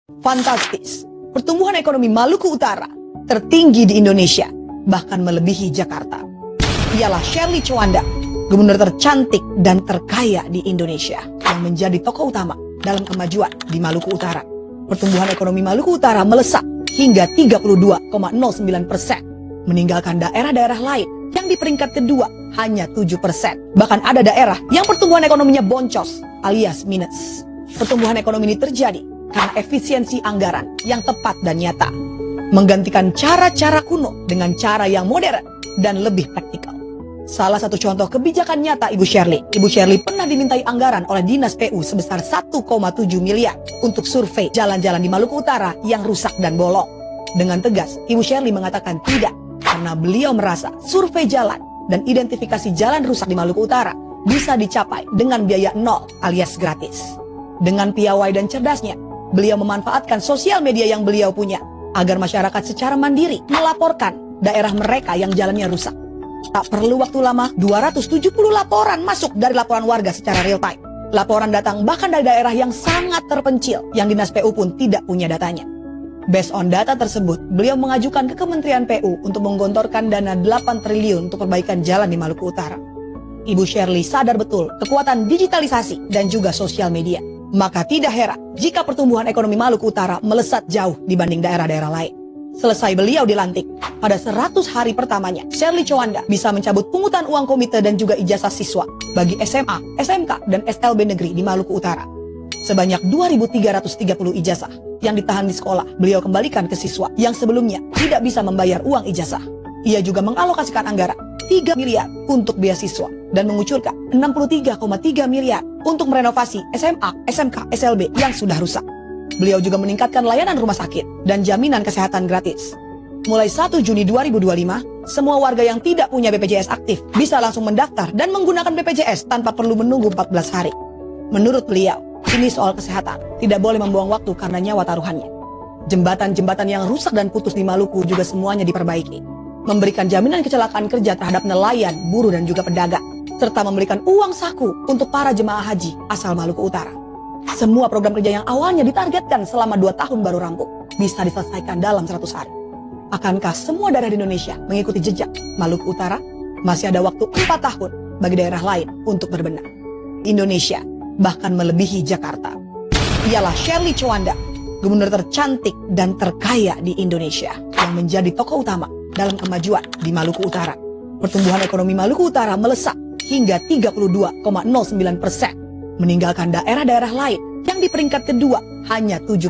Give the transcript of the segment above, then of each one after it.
Fantastis, pertumbuhan ekonomi Maluku Utara tertinggi di Indonesia, bahkan melebihi Jakarta. Ialah Shirley Chowanda, gubernur tercantik dan terkaya di Indonesia, yang menjadi tokoh utama dalam kemajuan di Maluku Utara. Pertumbuhan ekonomi Maluku Utara melesat hingga 32,09%, meninggalkan daerah-daerah lain yang di peringkat kedua hanya 7%. Bahkan ada daerah yang pertumbuhan ekonominya boncos alias minus. Pertumbuhan ekonomi ini terjadi karena efisiensi anggaran yang tepat dan nyata, menggantikan cara-cara kuno dengan cara yang modern dan lebih praktikal. Salah satu contoh kebijakan nyata Ibu Shirley pernah dimintai anggaran oleh Dinas PU sebesar 1,7 miliar untuk survei jalan-jalan di Maluku Utara yang rusak dan bolong. Dengan tegas, Ibu Shirley mengatakan tidak, karena beliau merasa survei jalan dan identifikasi jalan rusak di Maluku Utara bisa dicapai dengan biaya nol alias gratis. Dengan piawai dan cerdasnya, beliau memanfaatkan sosial media yang beliau punya agar masyarakat secara mandiri melaporkan daerah mereka yang jalannya rusak. Tak perlu waktu lama, 270 laporan masuk dari laporan warga secara real time. Laporan datang bahkan dari daerah yang sangat terpencil yang Dinas PU pun tidak punya datanya. Based on data tersebut, beliau mengajukan ke Kementerian PU untuk menggelontorkan dana 8 triliun untuk perbaikan jalan di Maluku Utara. Ibu Shirley sadar betul kekuatan digitalisasi dan juga sosial media. Maka tidak heran jika pertumbuhan ekonomi Maluku Utara melesat jauh dibanding daerah-daerah lain. Selesai beliau dilantik, pada 100 hari pertamanya, Shirley Chowanda bisa mencabut pungutan uang komite dan juga ijazah siswa bagi SMA, SMK, dan SLB negeri di Maluku Utara. Sebanyak 2.330 ijazah yang ditahan di sekolah, beliau kembalikan ke siswa yang sebelumnya tidak bisa membayar uang ijazah. Ia juga mengalokasikan anggaran 3 miliar untuk beasiswa dan mengucurkan 63,3 miliar untuk merenovasi SMA, SMK, SLB yang sudah rusak. Beliau juga meningkatkan layanan rumah sakit dan jaminan kesehatan gratis. Mulai 1 Juni 2025, semua warga yang tidak punya BPJS aktif bisa langsung mendaftar dan menggunakan BPJS tanpa perlu menunggu 14 hari. Menurut beliau, ini soal kesehatan, tidak boleh membuang waktu karena nyawa taruhannya. Jembatan-jembatan yang rusak dan putus di Maluku juga semuanya diperbaiki. Memberikan jaminan kecelakaan kerja terhadap nelayan, buruh, dan juga pedagang, serta memberikan uang saku untuk para jemaah haji asal Maluku Utara. Semua program kerja yang awalnya ditargetkan selama 2 tahun baru rampung, bisa diselesaikan dalam 100 hari. Akankah semua daerah di Indonesia mengikuti jejak Maluku Utara? Masih ada waktu 4 tahun bagi daerah lain untuk berbenah. Indonesia bahkan melebihi Jakarta. Ialah Shirley Chowanda, gubernur tercantik dan terkaya di Indonesia, yang menjadi tokoh utama dalam kemajuan di Maluku Utara. Pertumbuhan ekonomi Maluku Utara melesat hingga 32,09%, meninggalkan daerah-daerah lain yang di peringkat kedua hanya 7%.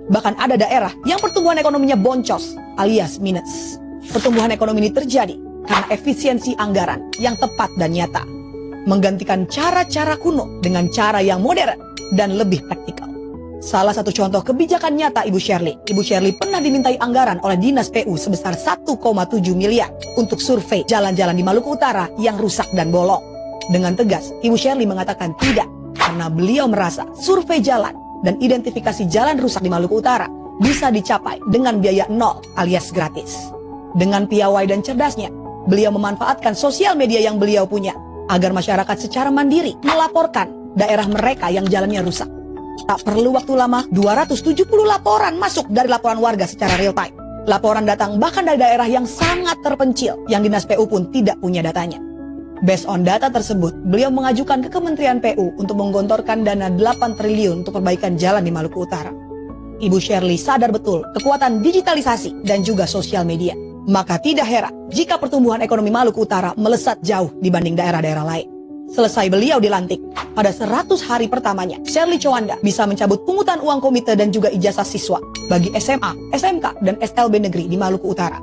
Bahkan ada daerah yang pertumbuhan ekonominya boncos alias minus. Pertumbuhan ekonomi ini terjadi karena efisiensi anggaran yang tepat dan nyata, menggantikan cara-cara kuno dengan cara yang modern dan lebih praktikal. Salah satu contoh kebijakan nyata Ibu Shirley pernah dimintai anggaran oleh Dinas PU sebesar 1,7 miliar untuk survei jalan-jalan di Maluku Utara yang rusak dan bolong. Dengan tegas, Ibu Shirley mengatakan tidak, karena beliau merasa survei jalan dan identifikasi jalan rusak di Maluku Utara bisa dicapai dengan biaya nol alias gratis. Dengan piawai dan cerdasnya, beliau memanfaatkan sosial media yang beliau punya agar masyarakat secara mandiri melaporkan daerah mereka yang jalannya rusak. Tak perlu waktu lama, 270 laporan masuk dari laporan warga secara real time. Laporan datang bahkan dari daerah yang sangat terpencil yang Dinas PU pun tidak punya datanya. Based on data tersebut, beliau mengajukan ke Kementerian PU untuk menggelontorkan dana 8 triliun untuk perbaikan jalan di Maluku Utara. Ibu Shirley sadar betul kekuatan digitalisasi dan juga sosial media. Maka tidak heran jika pertumbuhan ekonomi Maluku Utara melesat jauh dibanding daerah-daerah lain. Selesai beliau dilantik, pada 100 hari pertamanya, Shirley Chowanda bisa mencabut pungutan uang komite dan juga ijazah siswa bagi SMA, SMK, dan SLB negeri di Maluku Utara.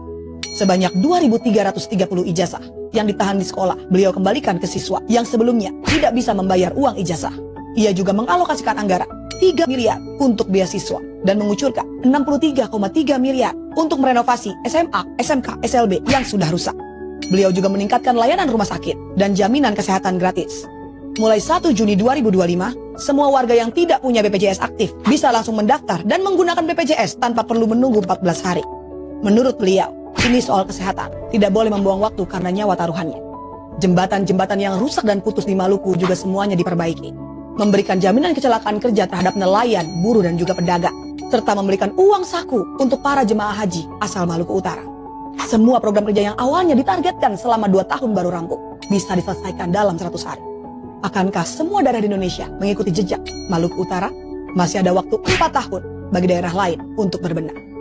Sebanyak 2.330 ijazah yang ditahan di sekolah, beliau kembalikan ke siswa yang sebelumnya tidak bisa membayar uang ijazah. Ia juga mengalokasikan anggaran 3 miliar untuk beasiswa dan mengucurkan 63,3 miliar untuk merenovasi SMA, SMK, SLB yang sudah rusak. Beliau juga meningkatkan layanan rumah sakit dan jaminan kesehatan gratis. Mulai 1 Juni 2025, semua warga yang tidak punya BPJS aktif bisa langsung mendaftar dan menggunakan BPJS tanpa perlu menunggu 14 hari. Menurut beliau, ini soal kesehatan, tidak boleh membuang waktu karena nyawa taruhannya. Jembatan-jembatan yang rusak dan putus di Maluku juga semuanya diperbaiki. Memberikan jaminan kecelakaan kerja terhadap nelayan, buruh, dan juga pedagang, serta memberikan uang saku untuk para jemaah haji asal Maluku Utara. Semua program kerja yang awalnya ditargetkan selama 2 tahun baru rampung, bisa diselesaikan dalam 100 hari. Akankah semua daerah di Indonesia mengikuti jejak Maluku Utara? Masih ada waktu 4 tahun bagi daerah lain untuk berbenah.